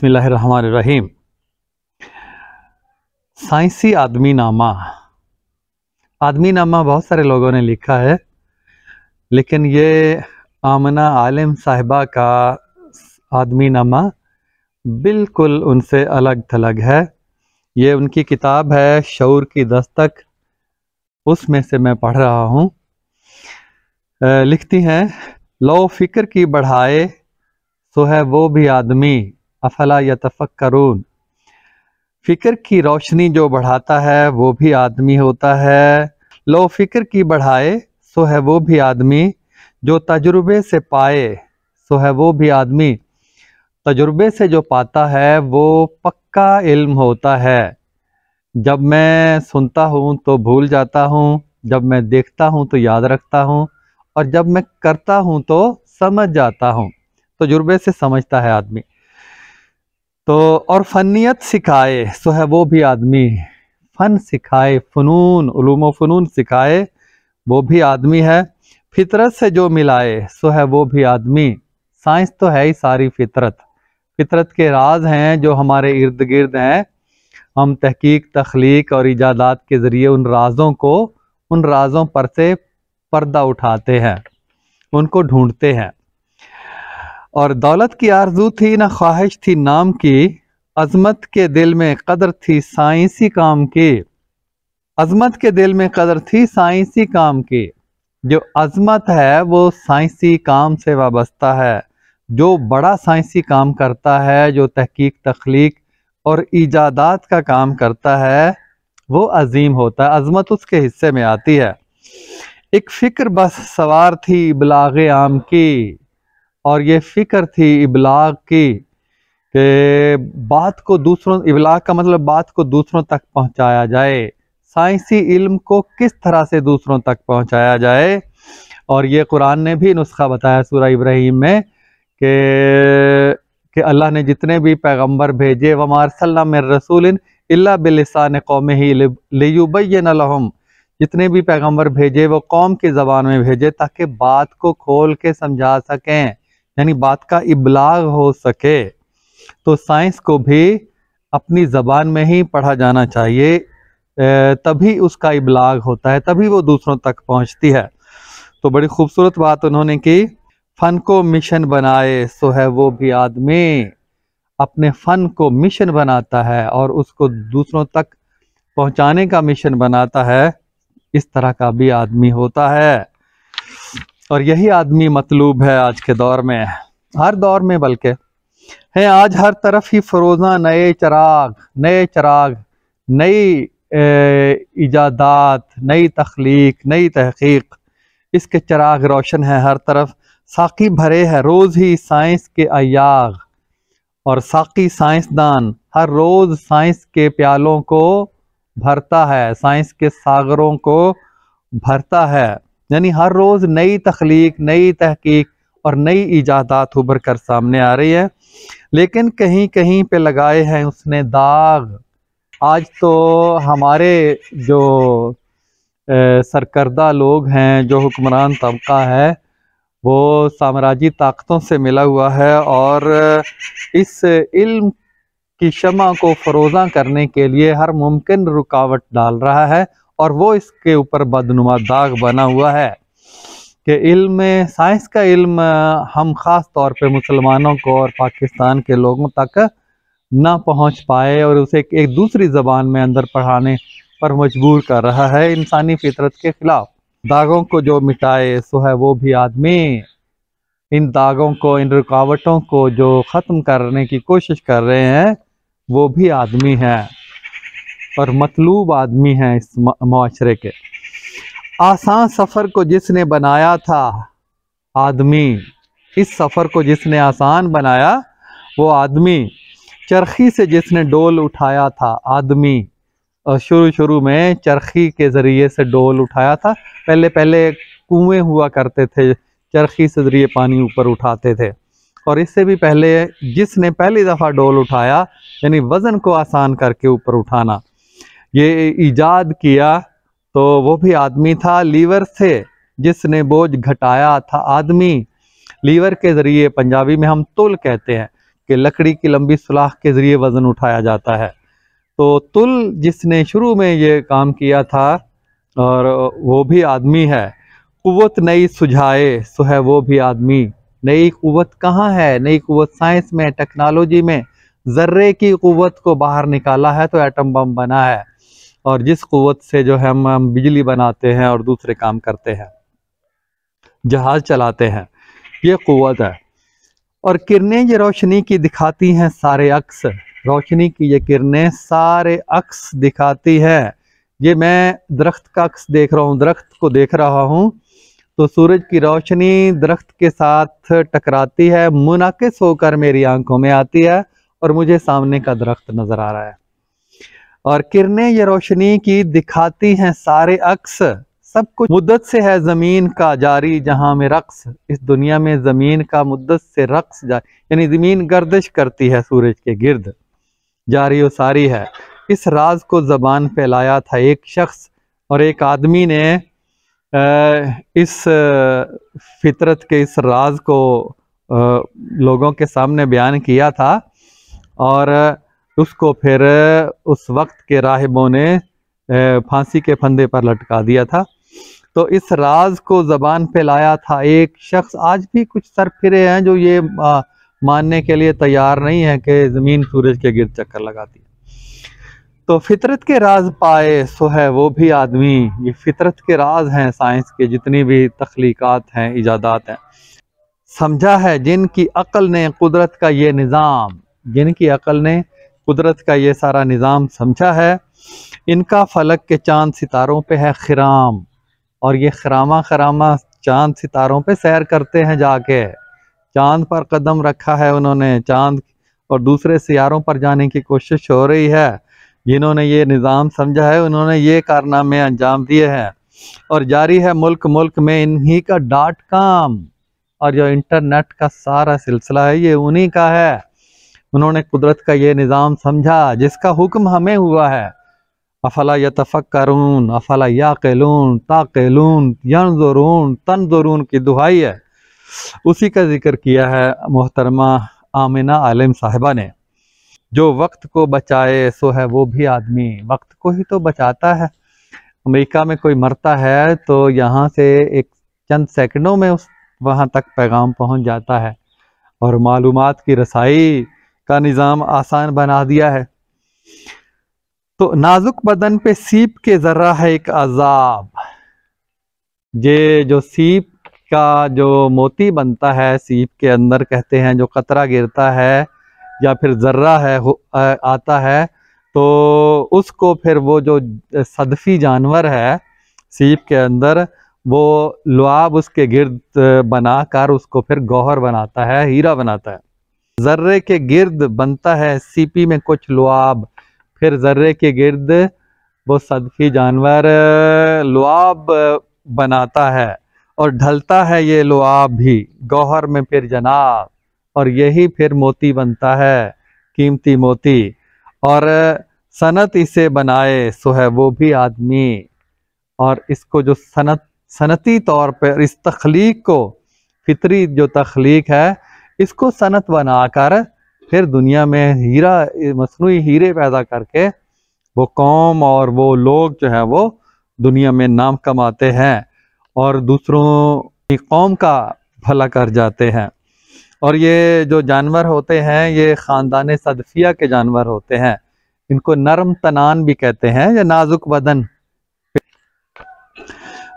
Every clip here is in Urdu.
بسم اللہ الرحمن الرحیم۔ سائنسی آدمی نامہ بہت سارے لوگوں نے لکھا ہے، لیکن یہ آمنہ عالم صاحبہ کا آدمی نامہ بالکل ان سے الگ تھلگ ہے۔ یہ ان کی کتاب ہے شعور کی دستک، اس میں سے میں پڑھ رہا ہوں۔ لکھتی ہیں، لو فکر کی بڑھائے سو ہے وہ بھی آدمی، افلا یتفکرون۔ فکر کی روشنی جو بڑھاتا ہے وہ بھی آدمی ہوتا ہے۔ لو فکر کی بڑھائے سو ہے وہ بھی آدمی، جو تجربے سے پائے سو ہے وہ بھی آدمی۔ تجربے سے جو پاتا ہے وہ پکا علم ہوتا ہے۔ جب میں سنتا ہوں تو بھول جاتا ہوں، جب میں دیکھتا ہوں تو یاد رکھتا ہوں، اور جب میں کرتا ہوں تو سمجھ جاتا ہوں۔ تجربے سے سمجھتا ہے آدمی تو، اور فنیت سکھائے سو ہے وہ بھی آدمی۔ فن سکھائے، فنون، علوم و فنون سکھائے وہ بھی آدمی ہے۔ فطرت سے جو ملائے سو ہے وہ بھی آدمی۔ سائنس تو ہے ہی ساری فطرت کے راز ہیں جو ہمارے ارد گرد ہیں۔ ہم تحقیق، تخلیق اور ایجادات کے ذریعے ان رازوں پر سے پردہ اٹھاتے ہیں، ان کو ڈھونڈتے ہیں۔ اور دولت کی آرزو تھی نہ خواہش تھی نام کی، عظمت کے دل میں قدر تھی سائنسی کام کی۔ عظمت کے دل میں قدر تھی سائنسی کام کی۔ جو عظمت ہے وہ سائنسی کام سے وابستہ ہے۔ جو بڑا سائنسی کام کرتا ہے، جو تحقیق، تخلیق اور ایجادات کا کام کرتا ہے، وہ عظیم ہوتا ہے، عظمت اس کے حصے میں آتی ہے۔ ایک فکر بس سوار تھی ابلاغ عام کی، اور یہ فکر تھی ابلاغ کی کہ ابلاغ کا مطلب بات کو دوسروں تک پہنچایا جائے، سائنسی علم کو کس طرح سے دوسروں تک پہنچایا جائے۔ اور یہ قرآن نے بھی نسخہ بتایا سورہ ابراہیم میں کہ اللہ نے جتنے بھی پیغمبر بھیجے، وَمَا أَرْسَلْنَا مِن رَسُولٍ إِلَّا بِلِسَانِ قَوْمِهِ لِيُبَيِّنَ لَهُمْ۔ جتنے بھی پیغمبر بھیجے وہ قوم کی زبان میں بھیجے تاکہ بات کو کھول کے سمجھا سکیں، یعنی بات کا ابلاغ ہو سکے۔ تو سائنس کو بھی اپنی زبان میں ہی پڑھا جانا چاہیے، تبھی اس کا ابلاغ ہوتا ہے، تبھی وہ دوسروں تک پہنچتی ہے۔ تو بڑی خوبصورت بات انہوں نے کی، فن کو مشن بنائے سو ہے وہ بھی آدمی۔ اپنے فن کو مشن بناتا ہے اور اس کو دوسروں تک پہنچانے کا مشن بناتا ہے، اس طرح کا بھی آدمی ہوتا ہے۔ اور یہی آدمی مطلوب ہے آج کے دور میں، ہر دور میں بلکہ ہے۔ آج ہر طرف ہی فروزاں نئے چراغ، نئی ایجادات، نئی تخلیق، نئی تحقیق، اس کے چراغ روشن ہے ہر طرف۔ ساقی بھرے ہے روز ہی سائنس کے ایاغ، اور ساقی سائنسدان ہر روز سائنس کے پیالوں کو بھرتا ہے، سائنس کے ساغروں کو بھرتا ہے، یعنی ہر روز نئی تخلیق، نئی تحقیق اور نئی ایجادات ابھر کر سامنے آ رہی ہے۔ لیکن کہیں کہیں پہ لگائے ہیں اس نے داغ۔ آج تو ہمارے جو سرکردہ لوگ ہیں، جو حکمران طبقہ ہے، وہ سامراجی طاقتوں سے ملا ہوا ہے، اور اس علم کی شمع کو فروزاں کرنے کے لیے ہر ممکن رکاوٹ ڈال رہا ہے، اور وہ اس کے اوپر بدنما داغ بنا ہوا ہے کہ سائنس کا علم ہم خاص طور پہ مسلمانوں کو اور پاکستان کے لوگوں تک نہ پہنچ پائے، اور اسے ایک دوسری زبان میں اندر پڑھانے پر مجبور کر رہا ہے، انسانی فطرت کے خلاف۔ داغوں کو جو مٹائے سو ہے وہ بھی آدمی۔ ان داغوں کو، ان رکاوٹوں کو جو ختم کرنے کی کوشش کر رہے ہیں وہ بھی آدمی ہیں، اور مطلوب آدمی ہیں اس معاشرے کے۔ آسان سفر کو جس نے بنایا تھا آدمی، اس سفر کو جس نے آسان بنایا وہ آدمی۔ چرخی سے جس نے ڈول اٹھایا تھا آدمی، اور شروع میں چرخی کے ذریعے سے ڈول اٹھایا تھا۔ پہلے کنویں ہوا کرتے تھے، چرخی سے ذریعے پانی اوپر اٹھاتے تھے، اور اس سے بھی پہلے جس نے پہلی دفعہ ڈول اٹھایا، یعنی وزن کو آسان کر کے اوپر اٹھانا، یہ ایجاد کیا تو وہ بھی آدمی تھا۔ لیور سے جس نے بوجھ گھٹایا تھا آدمی، لیور کے ذریعے، پنجابی میں ہم تل کہتے ہیں کہ لکڑی کی لمبی سلاخ کے ذریعے وزن اٹھایا جاتا ہے۔ تو تل جس نے شروع میں یہ کام کیا تھا اور وہ بھی آدمی ہے۔ قوت نئی سجھائے سو ہے وہ بھی آدمی۔ نئی قوت کہاں ہے؟ نئی قوت سائنس میں، ٹیکنالوجی میں۔ ذرے کی قوت کو باہر نکالا ہے تو ایٹم بم بنا ہے، اور جس قوت سے جو ہے ہم بجلی بناتے ہیں اور دوسرے کام کرتے ہیں، جہاز چلاتے ہیں، یہ قوت ہے۔ اور کرنیں یہ روشنی کی دکھاتی ہیں سارے عکس۔ روشنی کی یہ کرنیں سارے عکس دکھاتی ہے۔ یہ میں درخت کا عکس دیکھ رہا ہوں، درخت کو دیکھ رہا ہوں تو سورج کی روشنی درخت کے ساتھ ٹکراتی ہے، منعکس ہو کر میری آنکھوں میں آتی ہے اور مجھے سامنے کا درخت نظر آ رہا ہے۔ اور کرنیں یہ روشنی کی دکھاتی ہیں سارے عکس۔ سب کچھ مدت سے ہے زمین کا جاری جہاں میں رقص۔ اس دنیا میں زمین کا مدت سے رقص یعنی زمین گردش کرتی ہے سورج کے گرد، جاری و ساری ہے۔ اس راز کو زبان پہ لایا تھا ایک شخص، اور ایک آدمی نے اس فطرت کے اس راز کو لوگوں کے سامنے بیان کیا تھا، اور اس کو پھر اس وقت کے راہبوں نے پھانسی کے پھندے پر لٹکا دیا تھا۔ تو اس راز کو زبان پہ لایا تھا ایک شخص۔ آج بھی کچھ سرفرے ہیں جو یہ ماننے کے لیے تیار نہیں ہے کہ زمین سورج کے گرد چکر لگاتی ہے۔ تو فطرت کے راز پائے سو ہے وہ بھی آدمی۔ یہ فطرت کے راز ہیں سائنس کے، جتنی بھی تخلیقات ہیں، ایجادات ہیں۔ سمجھا ہے جن کی عقل نے قدرت کا یہ نظام، جن کی عقل نے قدرت کا یہ سارا نظام سمجھا ہے، ان کا فلک کے چاند ستاروں پہ ہے خرام، اور یہ خرامہ چاند ستاروں پہ سیر کرتے ہیں جا کے۔ چاند پر قدم رکھا ہے انہوں نے، چاند اور دوسرے سیاروں پر جانے کی کوشش ہو رہی ہے۔ جنہوں نے یہ نظام سمجھا ہے انہوں نے یہ کارنامے انجام دیے ہیں، اور جاری ہے ملک ملک میں انہی کا .com، اور جو انٹرنیٹ کا سارا سلسلہ ہے یہ انہی کا ہے۔ انہوں نے قدرت کا یہ نظام سمجھا جس کا حکم ہمیں ہوا ہے۔ افلا یتفکرون افلا یعقلون تعقلون ینظرون تنظرون کی دہائی ہے، اسی کا ذکر کیا ہے محترمہ آمنہ عالم صاحبہ نے۔ جو وقت کو بچائے سو ہے وہ بھی آدمی۔ وقت کو ہی تو بچاتا ہے۔ امریکہ میں کوئی مرتا ہے تو یہاں سے ایک چند سیکنڈوں میں وہاں تک پیغام پہنچ جاتا ہے، اور معلومات کی رسائی کا نظام آسان بنا دیا ہے۔ تو نازک بدن پہ سیپ کے ذرہ ہے ایک عذاب۔ یہ جو سیپ کا جو موتی بنتا ہے، سیپ کے اندر کہتے ہیں جو قطرہ گرتا ہے یا پھر ذرہ ہے آتا ہے، تو اس کو پھر وہ جو صدفی جانور ہے سیپ کے اندر، وہ لعاب اس کے گرد بنا کر اس کو پھر گوہر بناتا ہے، ہیرا بناتا ہے۔ ذرے کے گرد بنتا ہے سیپی میں کچھ لعاب، پھر ذرے کے گرد وہ صدفی جانور لعاب بناتا ہے، اور ڈھلتا ہے یہ لعاب بھی گوہر میں پھر جناب، اور یہی پھر موتی بنتا ہے، قیمتی موتی۔ اور صنعت اسے بنائے سو ہے وہ بھی آدمی۔ اور اس کو جو صنعتی طور پر اس تخلیق کو، فطری جو تخلیق ہے، اس کو صنعت بنا کر پھر دنیا میں ہیرا، مصنوعی ہیرے پیدا کر کے وہ قوم اور وہ لوگ جو ہے وہ دنیا میں نام کماتے ہیں اور دوسروں کی قوم کا بھلا کر جاتے ہیں۔ اور یہ جو جانور ہوتے ہیں یہ خاندان صدفیہ کے جانور ہوتے ہیں۔ ان کو نرم تنان بھی کہتے ہیں یا نازک بدن۔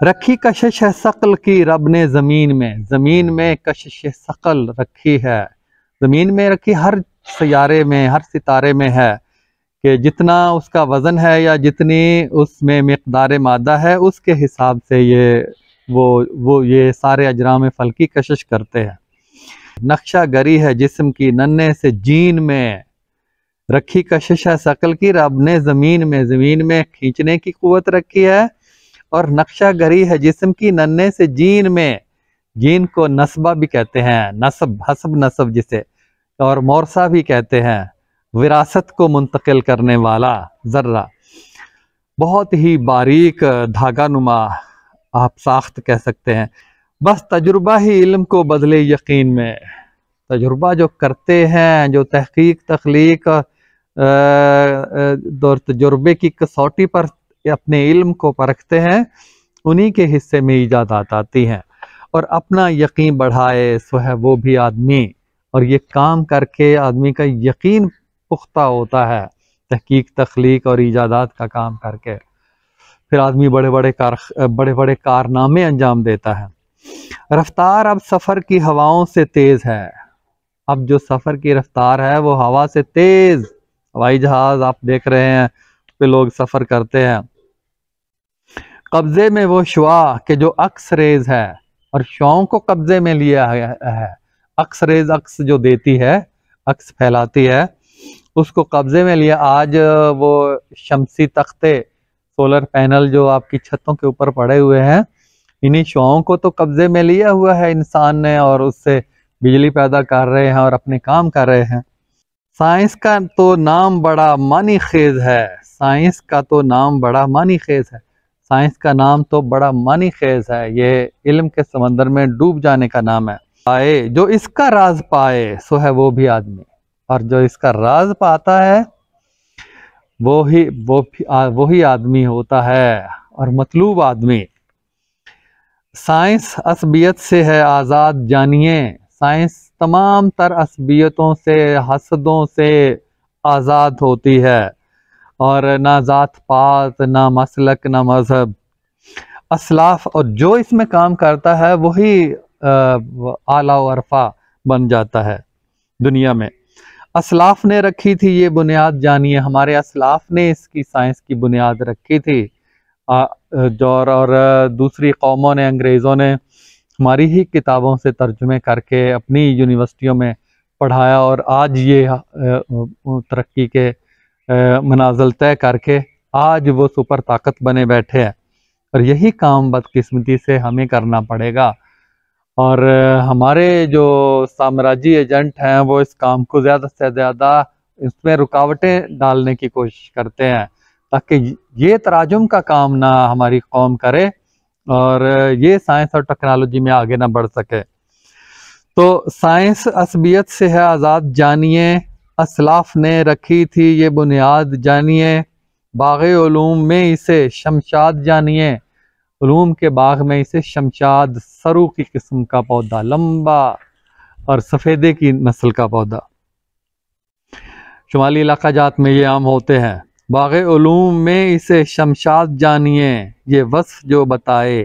رکھی کشش ہے ثقل کی رب نے زمین میں، زمین میں کشش ثقل رکھی ہے، زمین میں رکھی، ہر سیارے میں، ہر ستارے میں ہے، کہ جتنا اس کا وزن ہے یا جتنی اس میں مقدار مادہ ہے اس کے حساب سے یہ سارے اجرام فلکی کشش کرتے ہیں۔ نقشہ گری ہے جسم کی ننھے سے جین میں، رکھی کشش ہے ثقل کی رب نے زمین میں کھینچنے کی قوت رکھی ہے، اور نقشہ گری ہے جسم کی ننھے سے جین میں، جین کو نسبہ بھی کہتے ہیں، نسب، حسب نسب جسے، اور مورثہ بھی کہتے ہیں، وراثت کو منتقل کرنے والا ذرہ، بہت ہی باریک دھاگا نما آپ ساخت کہہ سکتے ہیں۔ بس تجربہ ہی علم کو بدلے یقین میں، تجربہ جو کرتے ہیں، جو تحقیق تخلیق اور تجربے کی کسوٹی پر اپنے علم کو پرکھتے ہیں، انہی کے حصے میں ایجادات آتی ہیں۔ اور اپنا یقین بڑھائے سو ہے وہ بھی آدمی، اور یہ کام کر کے آدمی کا یقین پختہ ہوتا ہے، تحقیق تخلیق اور ایجادات کا کام کر کے پھر آدمی بڑے بڑے کارنامے انجام دیتا ہے۔ رفتار اب سفر کی ہواؤں سے تیز ہے، اب جو سفر کی رفتار ہے وہ ہوا سے تیز، ہوائی جہاز آپ دیکھ رہے ہیں اس پہ لوگ سفر کرتے ہیں۔ قبضے میں وہ شعاع کہ جو عکس ریز ہے، اور شعاؤں کو قبضے میں لیا ہے، عکس ریز عکس جو دیتی ہے، عکس پھیلاتی ہے، اس کو قبضے میں لیا۔ آج وہ شمسی تختے، سولر پینل جو آپ کی چھتوں کے اوپر پڑے ہوئے ہیں، انہی شعاؤں کو تو قبضے میں لیا ہوا ہے انسان نے، اور اس سے بجلی پیدا کر رہے ہیں اور اپنے کام کر رہے ہیں۔ سائنس کا تو نام بڑا معنی خیز ہے، سائنس کا تو نام بڑا معنی خیز ہے، سائنس کا نام تو بڑا معنی خیز ہے، یہ علم کے سمندر میں ڈوب جانے کا نام ہے۔ آئے جو اس کا راز پائے سو ہے وہ بھی آدمی، اور جو اس کا راز پاتا ہے وہی آدمی ہوتا ہے، اور مطلوب آدمی۔ سائنس عصبیت سے ہے آزاد جانیے، سائنس تمام تر عصبیتوں سے، حسدوں سے آزاد ہوتی ہے، اور نہ ذات پات، نہ مسلک، نہ مذہب۔ اسلاف، اور جو اس میں کام کرتا ہے وہی اعلیٰ و عرفہ بن جاتا ہے دنیا میں۔ اسلاف نے رکھی تھی یہ بنیاد جانیے، ہمارے اسلاف نے اس کی سائنس کی بنیاد رکھی تھی، اور دوسری قوموں نے، انگریزوں نے ہماری ہی کتابوں سے ترجمے کر کے اپنی یونیورسٹیوں میں پڑھایا، اور آج یہ ترقی کے منازل طے کر کے آج وہ سپر طاقت بنے بیٹھے ہیں، اور یہی کام بدقسمتی سے ہمیں کرنا پڑے گا۔ اور ہمارے جو سامراجی ایجنٹ ہیں وہ اس کام کو زیادہ سے زیادہ اس میں رکاوٹیں ڈالنے کی کوشش کرتے ہیں، تاکہ یہ تراجم کا کام نہ ہماری قوم کرے، اور یہ سائنس اور ٹیکنالوجی میں آگے نہ بڑھ سکے۔ تو سائنس عصبیت سے ہے آزاد جانیے، اسلاف نے رکھی تھی یہ بنیاد جانیے، باغ علوم میں اسے شمشاد جانیے، علوم کے باغ میں اسے شمشاد، سرو کی قسم کا پودا، لمبا اور سفیدے کی نسل کا پودا، شمالی علاقہ جات میں یہ عام ہوتے ہیں۔ باغ علوم میں اسے شمشاد جانیے، یہ وصف جو بتائے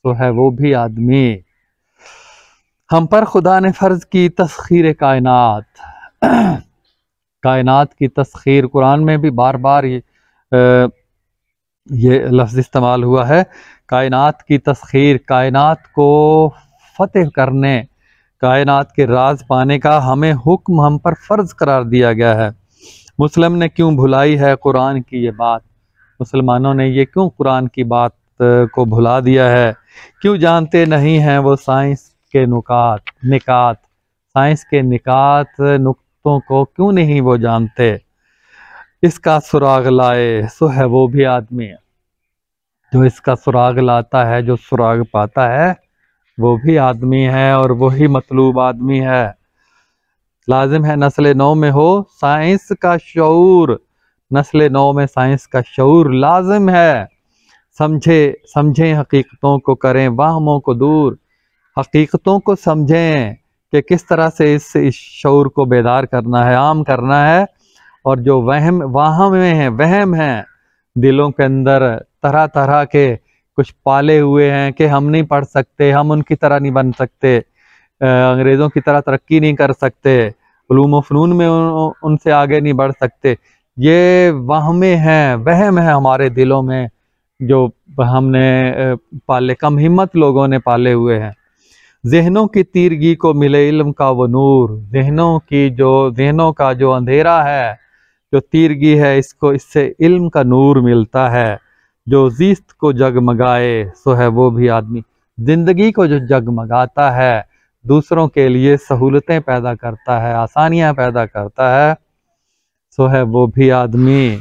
تو ہے وہ بھی آدمی۔ ہم پر خدا نے فرض کی تسخیر کائنات، کائنات کی تسخیر، قرآن میں بھی بار بار یہ لفظ استعمال ہوا ہے، کائنات کی تسخیر، کائنات کو فتح کرنے، کائنات کے راز پانے کا ہمیں حکم ہم پر فرض قرار دیا گیا ہے۔ مسلم نے کیوں بھلائی ہے قرآن کی یہ بات، مسلمانوں نے یہ کیوں قرآن کی بات کو بھلا دیا ہے، کیوں جانتے نہیں ہیں وہ سائنس کے نکات، سائنس کے نقطوں کو کیوں نہیں وہ جانتے۔ اس کا سراغ لائے سو ہے وہ بھی آدمی، جو اس کا سراغ لاتا ہے، جو سراغ پاتا ہے وہ بھی آدمی ہے، اور وہی مطلوب آدمی ہے۔ لازم ہے نسل نو میں ہو سائنس کا شعور، نسل نو میں سائنس کا شعور لازم ہے۔ سمجھیں حقیقتوں کو، کریں وہموں کو دور، حقیقتوں کو سمجھیں کہ کس طرح سے اس شعور کو بیدار کرنا ہے، عام کرنا ہے، اور جو وہم ہیں دلوں کے اندر، طرح طرح کے کچھ پالے ہوئے ہیں کہ ہم نہیں پڑھ سکتے، ہم ان کی طرح نہیں بن سکتے، انگریزوں کی طرح ترقی نہیں کر سکتے، علوم و فنون میں ان سے آگے نہیں بڑھ سکتے، یہ وہم ہے ہمارے دلوں میں، جو ہم نے پالے، کم ہمت لوگوں نے پالے ہوئے ہیں۔ ذہنوں کی تیرگی کو ملے علم کا وہ نور، ذہنوں کا جو اندھیرا ہے، جو تیرگی ہے، اس سے علم کا نور ملتا ہے۔ جو زیست کو جگمگائے سو ہے وہ بھی آدمی، زندگی کو جو جگمگاتا ہے، دوسروں کے لیے سہولتیں پیدا کرتا ہے، آسانیاں پیدا کرتا ہے، سو ہے وہ بھی آدمی۔